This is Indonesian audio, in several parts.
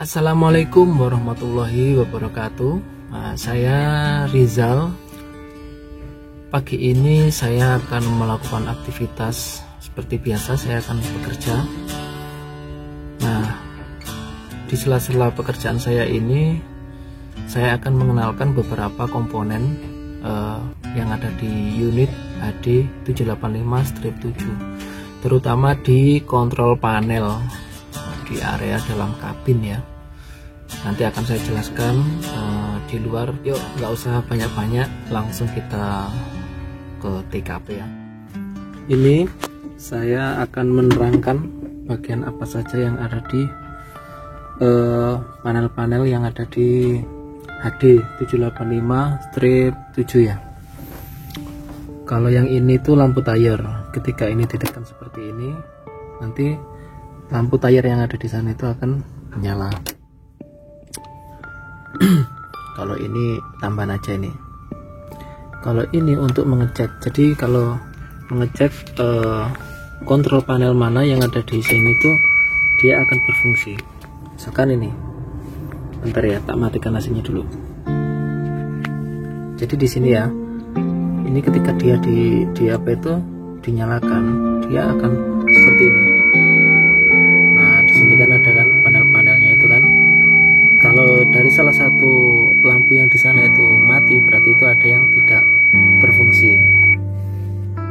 Assalamualaikum warahmatullahi wabarakatuh. Saya Rizal. Pagi ini saya akan melakukan aktivitas seperti biasa. Saya akan bekerja. Nah, di sela-sela pekerjaan saya ini, saya akan mengenalkan beberapa komponen yang ada di unit HD 785-7, terutama di kontrol panel di area dalam kabin ya. Nanti akan saya jelaskan di luar. Yuk, nggak usah banyak-banyak, langsung kita ke TKP ya. Ini saya akan menerangkan bagian apa saja yang ada di panel-panel yang ada di HD 785-7 ya. Kalau yang ini tuh lampu tayar. Ketika ini ditekan seperti ini, nanti lampu tayar yang ada di sana itu akan menyala. Kalau ini tambahan aja ini. Kalau ini untuk mengecek. Jadi kalau mengecek kontrol panel mana yang ada di sini tuh dia akan berfungsi. Misalkan ini. Bentar ya, tak matikan AC-nya dulu. Jadi di sini ya. Ini ketika dia di apa itu dinyalakan, dia akan seperti ini. Ini kan ada kan panel-panelnya itu kan. Kalau dari salah satu lampu yang di sana itu mati, berarti itu ada yang tidak berfungsi.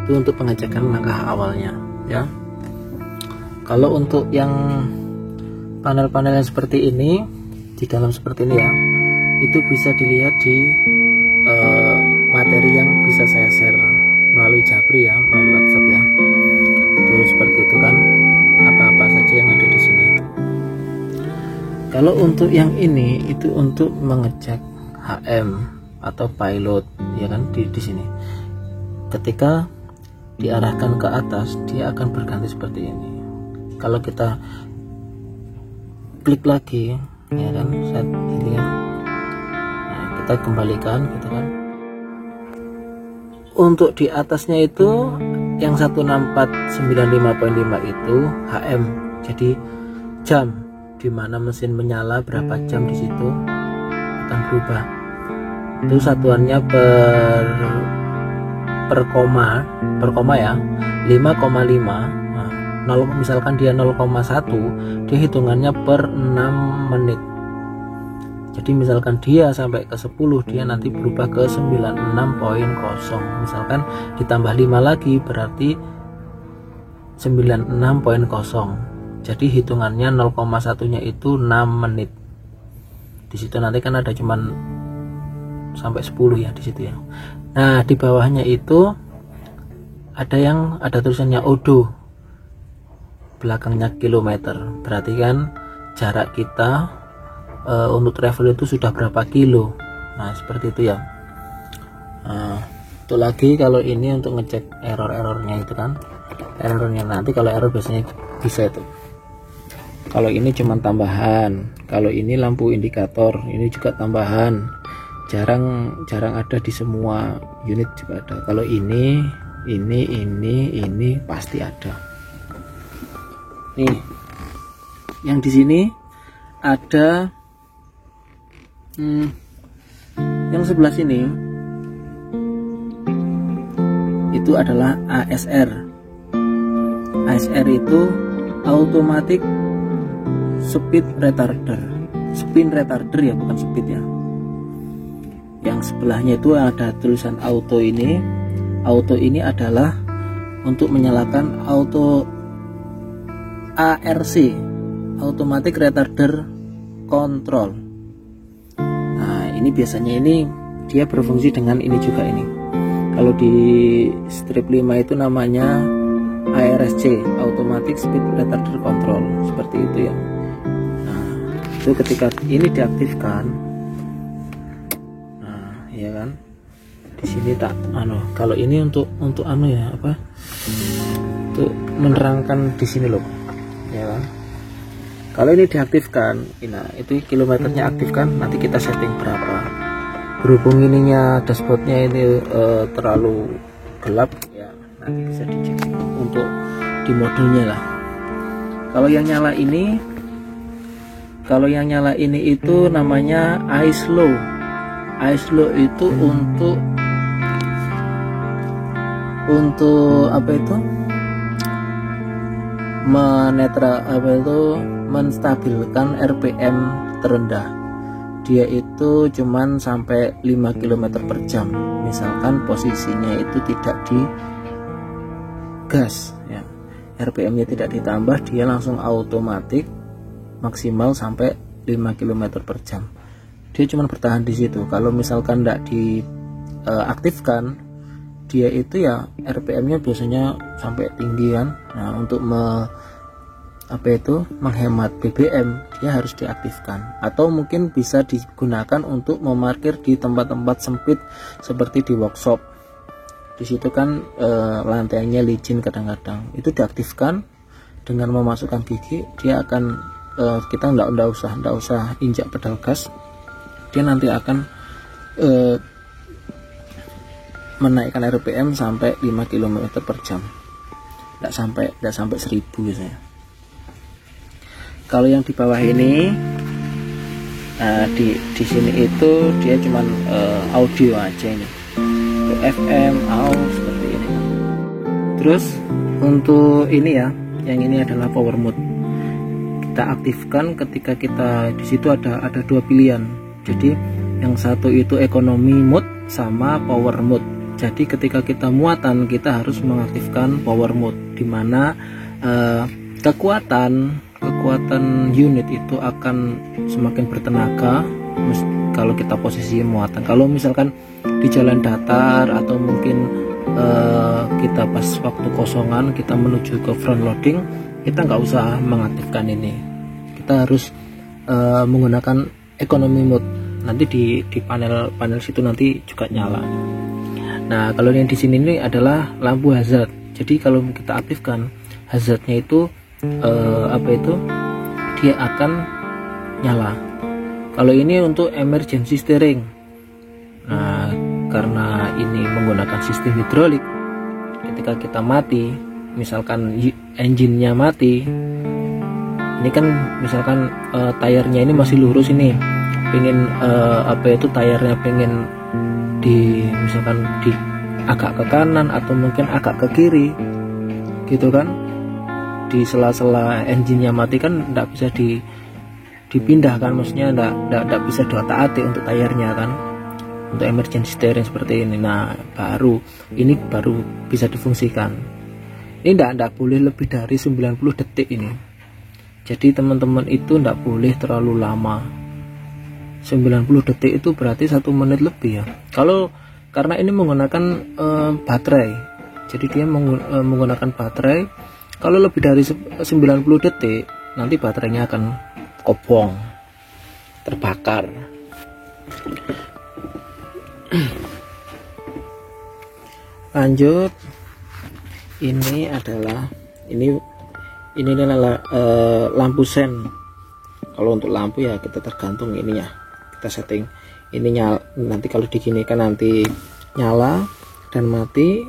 Itu untuk pengecekan langkah awalnya ya. Kalau untuk yang panel-panel yang seperti ini, di dalam seperti ini ya, itu bisa dilihat di materi yang bisa saya share melalui Japri ya, melalui WhatsApp ya. Terus seperti itu kan, apa-apa saja yang ada di sini. Kalau untuk yang ini itu untuk mengecek HM atau pilot ya kan, di sini. Ketika diarahkan ke atas, dia akan berganti seperti ini. Kalau kita klik lagi ya kan, set ini kan. Nah, kita kembalikan gitu kan. Untuk di atasnya itu yang 16495.5 itu HM, jadi jam di mana mesin menyala, berapa jam di situ akan berubah. Itu satuannya per koma ya, 5,5. Nah, misalkan dia 0,1, dia hitungannya per 6 menit. Jadi misalkan dia sampai ke 10, dia nanti berubah ke 96.0. Misalkan ditambah 5 lagi berarti 96.0. Jadi hitungannya 0,1-nya itu 6 menit. Di situ nanti kan ada cuman sampai 10 ya di situ ya. Nah, di bawahnya itu ada tulisannya odo. Belakangnya kilometer. Berarti kan jarak kita untuk travel itu sudah berapa kilo. Nah, seperti itu ya. Nah, itu lagi kalau ini untuk ngecek error-errornya itu kan. Errornya nanti kalau error biasanya bisa itu. Kalau ini cuma tambahan. Kalau ini lampu indikator, ini juga tambahan. Jarang ada di semua unit juga ada. Kalau ini pasti ada. Nih, yang di sini ada yang sebelah sini itu adalah ASR. ASR itu automatic speed retarder, spin retarder ya, bukan speed ya. Yang sebelahnya itu ada tulisan auto ini. Auto ini adalah untuk menyalakan auto ARC, automatic retarder control. Nah, ini biasanya ini dia berfungsi dengan ini juga ini. Kalau di strip 5 itu namanya ARSC, automatic speed retarder control, seperti itu ya. Nah, itu ketika ini diaktifkan, nah ya kan, di sini tak kalau ini untuk ya apa, untuk menerangkan di sini loh ya kan. Kalau ini diaktifkan, nah itu kilometernya aktifkan, nanti kita setting berapa. Berhubung ininya dashboardnya ini terlalu gelap ya, nanti bisa dicek untuk di modulnya lah. Kalau yang nyala ini Kalau yang nyala ini itu namanya ice low. Ice low itu untuk apa itu? Menstabilkan RPM terendah. Dia itu cuman sampai 5 km per jam. Misalkan posisinya itu tidak di gas ya. RPM-nya tidak ditambah, dia langsung otomatis maksimal sampai 5 km per jam. Dia cuma bertahan di situ. Kalau misalkan tidak diaktifkan, dia itu ya RPM-nya biasanya sampai tinggi kan. Nah, untuk menghemat BBM, dia harus diaktifkan. Atau mungkin bisa digunakan untuk memarkir di tempat-tempat sempit seperti di workshop. Di situ kan lantainya licin kadang-kadang. Itu diaktifkan dengan memasukkan gigi, dia akan kita nggak usah injak pedal gas. Dia nanti akan menaikkan RPM sampai 5 km per jam. Tidak sampai 1000 biasanya. Kalau yang di bawah ini, di sini itu dia cuman audio aja ini, untuk FM, AUX seperti ini. Terus untuk ini ya, yang ini adalah power mode. Kita aktifkan ketika kita di situ ada dua pilihan. Jadi yang satu itu economy mode sama power mode. Jadi ketika kita muatan, kita harus mengaktifkan power mode, dimana kekuatan unit itu akan semakin bertenaga kalau kita posisi muatan. Kalau misalkan di jalan datar atau mungkin kita pas waktu kosongan kita menuju ke front loading, kita nggak usah mengaktifkan ini. Kita harus menggunakan economy mode. Nanti di panel situ nanti juga nyala. Nah, kalau yang di sini ini adalah lampu hazard. Jadi kalau kita aktifkan hazardnya itu dia akan nyala. Kalau ini untuk emergency steering. Nah, karena ini menggunakan sistem hidrolik, ketika kita mati, misalkan engine-nya mati, ini kan misalkan tayarnya ini masih lurus ini, pengen tayarnya pengen misalkan agak ke kanan atau mungkin agak ke kiri gitu kan, di sela-sela engine-nya mati kan tidak bisa dipindahkan, maksudnya tidak bisa diotak-atik untuk tayarnya kan, untuk emergency steering seperti ini. Nah, baru bisa difungsikan. Ini tidak boleh lebih dari 90 detik ini. Jadi teman-teman itu tidak boleh terlalu lama. 90 detik itu berarti 1 menit lebih ya. Karena ini menggunakan baterai, jadi dia menggunakan baterai. Kalau lebih dari 90 detik nanti baterainya akan kobong, terbakar. Lanjut, ini adalah lampu sen. Kalau untuk lampu ya kita tergantung ininya, kita setting ini nanti kalau diginikan nanti nyala dan mati.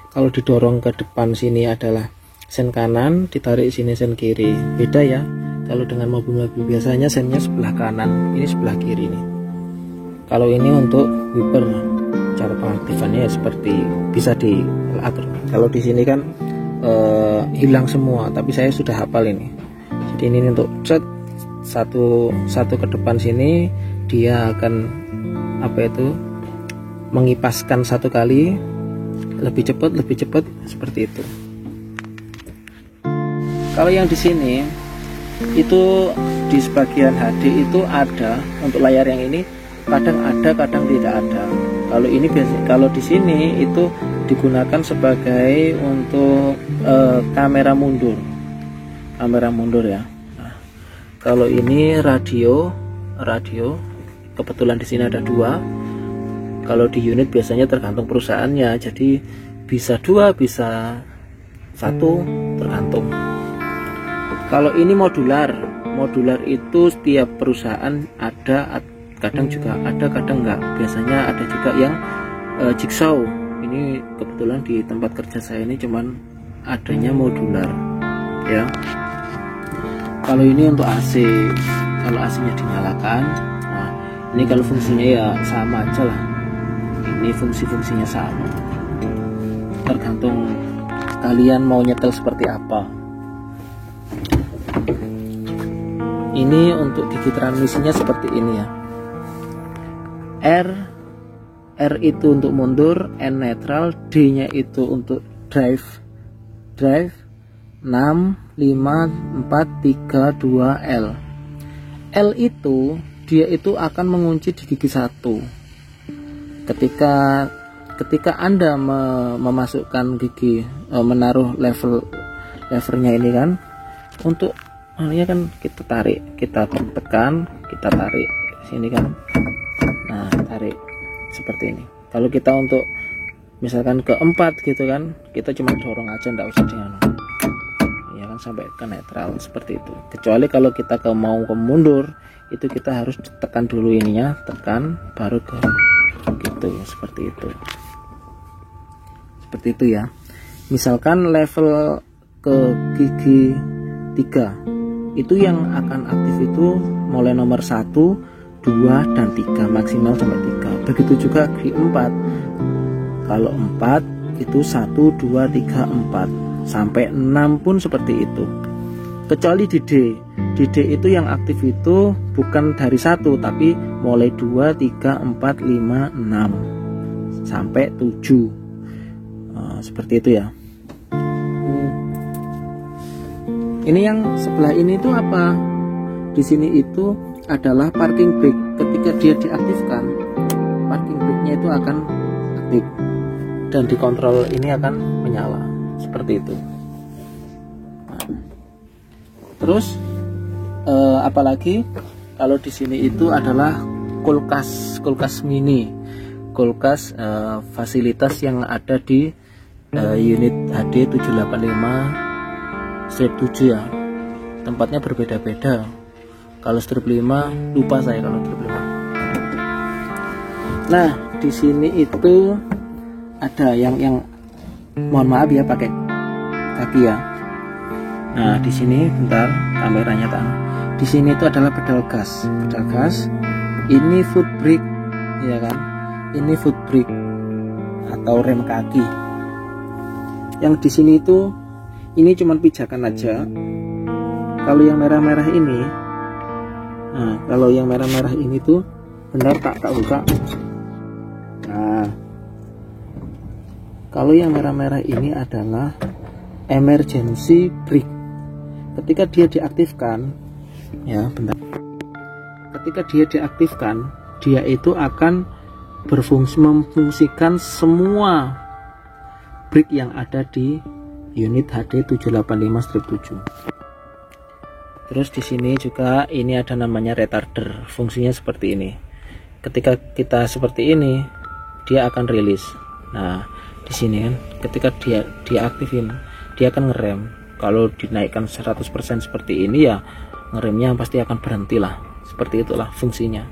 Kalau didorong ke depan sini adalah sen kanan, ditarik sini sen kiri. Beda ya, kalau dengan mobil-mobil biasanya sennya sebelah kanan, ini sebelah kiri nih. Kalau ini untuk wiper, cara pengaktifannya ya seperti bisa diatur. Kalau di sini kan hilang semua, tapi saya sudah hafal ini. Jadi ini untuk satu ke depan sini, dia akan mengipaskan satu kali, lebih cepat seperti itu. Kalau yang di sini itu di sebagian HD itu ada untuk layar yang ini, kadang ada kadang tidak ada. Kalau ini biasanya, kalau di sini itu digunakan sebagai untuk kamera mundur ya. Nah, kalau ini radio kebetulan di sini ada 2. Kalau di unit biasanya tergantung perusahaannya, jadi bisa 2 bisa 1 tergantung. Kalau ini modular itu setiap perusahaan ada, kadang juga ada kadang enggak. Biasanya ada juga yang jigsaw. Ini kebetulan di tempat kerja saya ini cuman adanya modular ya. Kalau ini untuk AC, kalau AC-nya dinyalakan. Nah, ini kalau fungsinya ya sama aja lah, ini fungsinya sama, tergantung kalian mau nyetel seperti apa. Ini untuk gigi transmisinya seperti ini ya. R itu untuk mundur, N netral, D nya itu untuk drive 6, 5, 4, 3, 2, L. L itu dia itu akan mengunci di gigi 1. Ketika Anda memasukkan gigi, menaruh levernya ini kan, untuk ini kan kita tarik, kita tekan, kita tarik sini kan. Nah, tarik seperti ini. Kalau kita untuk misalkan keempat gitu kan, kita cuma dorong aja, nggak usah ya kan, sampai ke netral seperti itu. Kecuali kalau kita mau ke mundur, itu kita harus tekan dulu ininya, tekan baru ke gitu, seperti itu ya. Misalkan level ke gigi 3 itu yang akan aktif itu mulai nomor 1, 2, dan 3, maksimal sampai 3. Begitu juga gigi 4. Kalau 4 itu 1, 2, 3, 4 sampai 6 pun seperti itu. Kecuali di D. Di D itu yang aktif itu bukan dari 1, tapi mulai 2, 3, 4, 5, 6 sampai 7. Seperti itu ya. Ini yang sebelah ini itu apa? Di sini itu adalah parking brake. Ketika dia diaktifkan, parking brake-nya itu akan aktif dan dikontrol ini akan menyala seperti itu. Terus apalagi kalau di sini itu adalah kulkas mini, kulkas fasilitas yang ada di unit HD 785 strip 7 ya. Tempatnya berbeda-beda. Kalau strip 5 lupa saya kalau strip 5. Nah, di sini itu ada yang mohon maaf ya, pakai kaki ya. Nah, di sini bentar kameranya tak. Di sini itu adalah pedal gas. Ini foot brake ya kan. Ini foot brake atau rem kaki. Yang di sini itu ini cuma pijakan aja. Kalau yang merah-merah ini, nah kalau yang merah-merah ini tuh benar tak buka. Nah, kalau yang merah-merah ini adalah emergency brake. Ketika dia diaktifkan, ya bentar. Ketika dia diaktifkan, dia itu akan memfungsikan semua brake yang ada di unit HD 785 strip 7. Terus di sini juga ini ada namanya retarder. Fungsinya seperti ini. Ketika kita seperti ini, dia akan rilis. Nah, di sini kan ketika dia diaktifin, dia akan ngerem. Kalau dinaikkan 100% seperti ini ya, ngeremnya pasti akan berhenti lah. Seperti itulah fungsinya.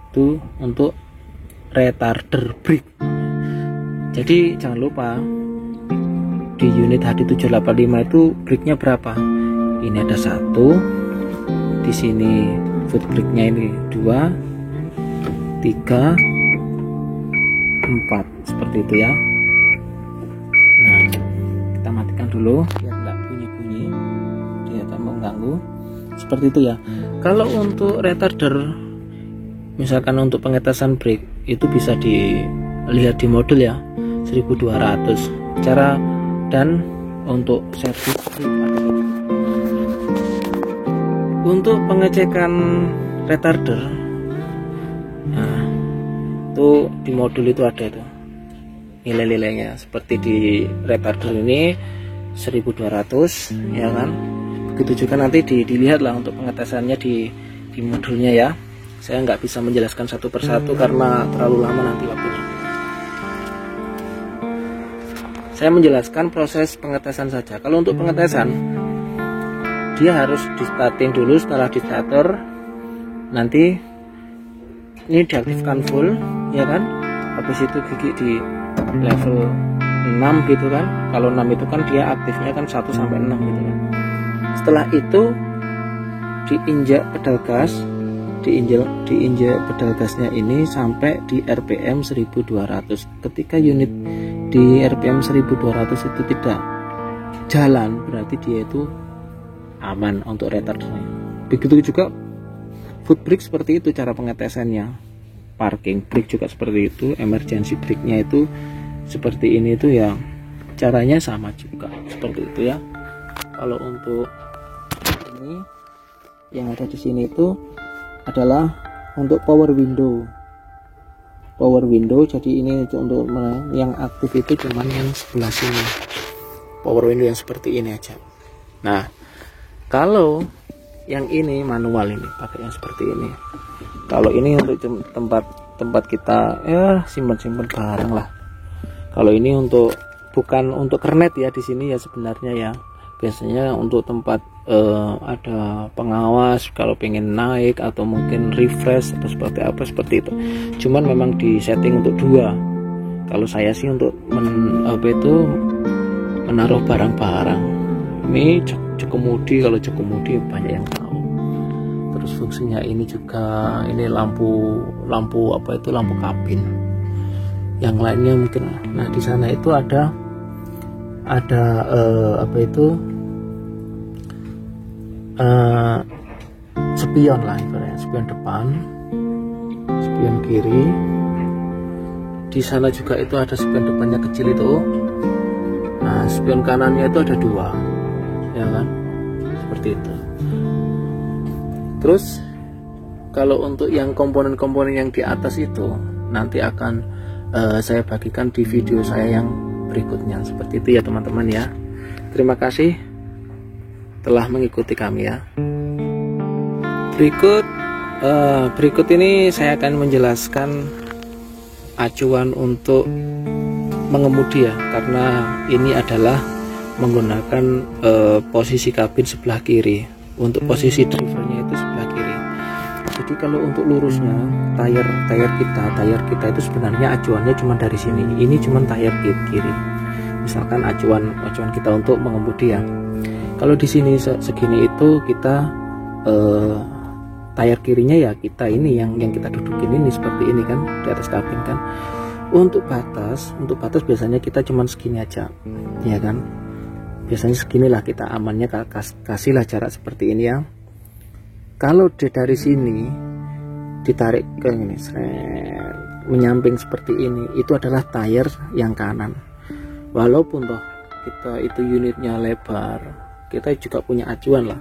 Itu untuk retarder brake. Jadi jangan lupa di unit HD 785 itu brake-nya berapa? Ini ada 1, di sini foot brake-nya ini 2, 3, 4 seperti itu ya. Nah, kita matikan dulu biar tidak bunyi-bunyi, dia tak mengganggu. Seperti itu ya. Kalau untuk retarder, misalkan untuk pengetesan brake itu bisa dilihat di modul ya, 1200 cara. Dan untuk servis untuk pengecekan retarder, nah itu di modul itu ada itu nilai-nilainya. Seperti di retarder ini 1200 ya kan. Begitu juga nanti dilihat lah untuk pengetesannya di modulnya ya. Saya nggak bisa menjelaskan satu persatu karena terlalu lama nanti waktunya. Saya menjelaskan proses pengetesan saja. Kalau untuk pengetesan, dia harus di starting dulu. Setelah di starter, nanti ini diaktifkan full ya kan. Habis itu gigi di level 6 gitu kan. Kalau 6 itu kan dia aktifnya kan 1 sampai 6 gitu kan. Setelah itu diinjak pedal gas, diinjak pedal gasnya ini sampai di RPM 1200. Ketika unit di RPM 1200 itu tidak jalan, berarti dia itu aman untuk retardnya. Begitu juga foot brake, seperti itu cara pengetesannya. Parking brake juga seperti itu, emergency brake-nya itu seperti ini itu ya, caranya sama juga seperti itu ya. Kalau untuk ini yang ada di sini itu adalah untuk power window. Jadi ini untuk yang aktif itu cuman yang sebelah sini, power window yang seperti ini aja. Nah, kalau yang ini manual, ini pakai yang seperti ini. Kalau ini untuk tempat kita simpan barang lah. Kalau ini untuk bukan untuk kernet ya, di sini ya sebenarnya ya. Biasanya untuk tempat ada pengawas kalau pengen naik atau mungkin refresh atau seperti apa, seperti itu. Cuman memang di setting untuk 2. Kalau saya sih untuk menaruh barang-barang. Ini jok kemudi, kalau jok kemudi banyak yang tahu. Terus fungsinya ini juga, ini lampu kabin. Yang lainnya mungkin, nah di sana itu ada spion lah, ibaratnya spion depan, spion kiri. Di sana juga itu ada spion depannya kecil itu. Nah, spion kanannya itu ada 2, ya kan, seperti itu. Terus kalau untuk yang komponen-komponen yang di atas itu nanti akan saya bagikan di video saya yang berikutnya, seperti itu ya teman-teman ya. Terima kasih telah mengikuti kami ya. Berikut ini saya akan menjelaskan acuan untuk mengemudi ya, karena ini adalah menggunakan posisi kabin sebelah kiri. Untuk posisi drivernya itu sebelah kiri. Jadi kalau untuk lurusnya tayar kita itu sebenarnya acuannya cuma dari sini. Ini cuma tayar kiri. Misalkan acuan kita untuk mengemudi ya. Kalau di sini segini itu kita tayar kirinya ya kita ini yang kita dudukin ini seperti ini kan, di atas kabin kan. Untuk batas biasanya kita cuma segini aja, ya kan. Biasanya seginilah kita amannya, kasihlah jarak seperti ini ya. Kalau dari sini ditarik ke ini, menyamping seperti ini, itu adalah tayar yang kanan. Walaupun toh kita itu unitnya lebar, kita juga punya acuan lah.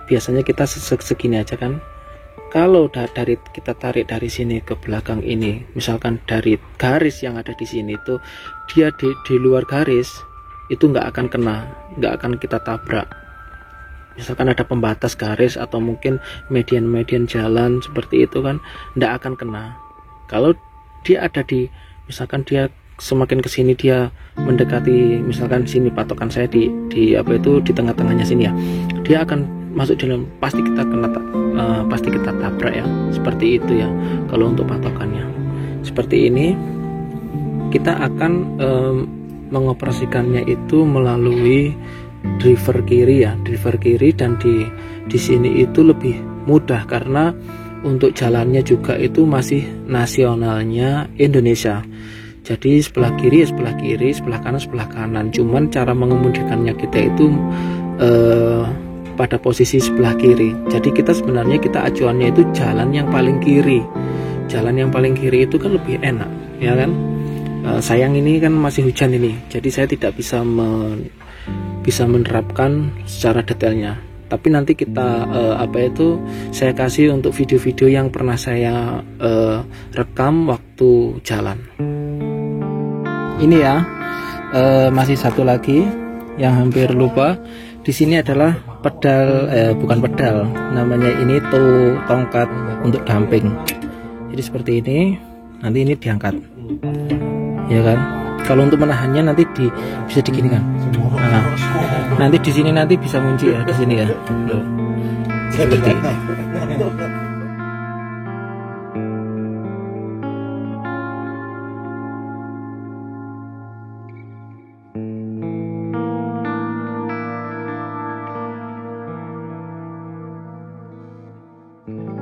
Biasanya kita segini aja kan. Kalau kita tarik dari sini ke belakang ini, misalkan dari garis yang ada di sini itu dia di luar garis, itu nggak akan kita tabrak. Misalkan ada pembatas garis atau mungkin median jalan seperti itu kan, nggak akan kena. Kalau dia ada misalkan dia semakin kesini dia mendekati, misalkan sini patokan saya di tengah-tengahnya sini ya, dia akan masuk dalam, pasti kita tabrak ya, seperti itu ya. Kalau untuk patokannya seperti ini, kita akan mengoperasikannya itu melalui driver kiri ya, dan di sini itu lebih mudah karena untuk jalannya juga itu masih nasionalnya Indonesia. Jadi sebelah kiri ya sebelah kiri, sebelah kanan. Cuman cara mengemudikannya kita itu pada posisi sebelah kiri. Jadi kita acuannya itu jalan yang paling kiri. Jalan yang paling kiri itu kan lebih enak, ya kan? Sayang ini kan masih hujan ini, jadi saya tidak bisa menerapkan secara detailnya. Tapi nanti kita saya kasih untuk video-video yang pernah saya rekam waktu jalan. Ini ya, masih satu lagi yang hampir lupa. Di sini adalah pedal, bukan pedal, namanya ini tongkat untuk damping. Jadi seperti ini, nanti ini diangkat, ya kan. Kalau untuk menahannya nanti bisa diginikan. Nah, nanti di sini nanti bisa kunci ya, di sini ya. Loh. Seperti ini. wabarakatuh.